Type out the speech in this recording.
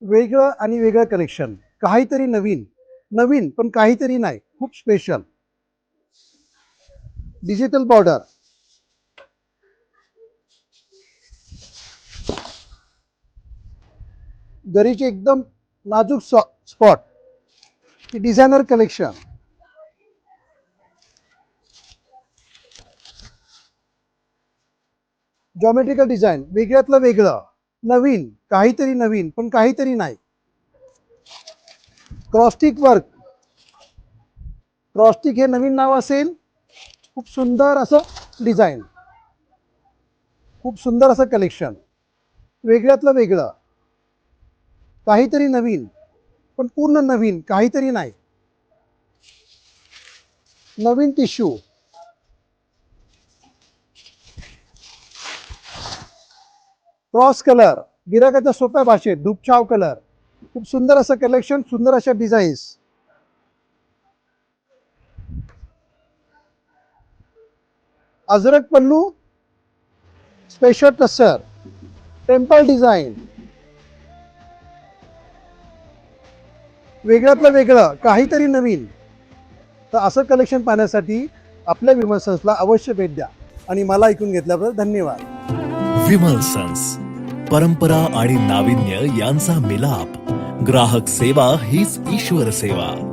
वेगळं आणि वेगळं कलेक्शन, काहीतरी नवीन, नवीन पण काहीतरी नाही, खूप स्पेशल. डिजिटल बॉर्डर, जरीचे एकदम नाजूक spot, designer collection. Geometrical design, वेगळ्यातलं वेगळं, नवीन, काहीतरी नवीन पण काहीतरी नाही. क्रॉस्टिक वर्क, क्रॉस्टिक हे नवीन नाव असेल. खूप सुंदर असं डिझाईन, खूप सुंदर असं कलेक्शन, वेगळ्यातलं वेगळं, काहीतरी नवीन पण पूर्ण नवीन, काहीतरी नाही. नवीन टिश्यू, क्रॉस कलर, गिराकाच्या सोप्या भाषेत धूपछाव कलर. खूप सुंदर असं कलेक्शन, सुंदर अशा डिझाईन्स. अजरक पल्लू, स्पेशल टस्सर, टेम्पल डिझाईन, वेगळ्यातलं वेगळं, काहीतरी नवीन. तर असं कलेक्शन पाहण्यासाठी आपल्या विमल सन्सला अवश्य भेट द्या. आणि मला ऐकून घेतल्याबद्दल धन्यवाद. विमल सन्स, परंपरा आणि नाविन्य यांचा मिलाप. ग्राहक सेवा हीच ईश्वर सेवा.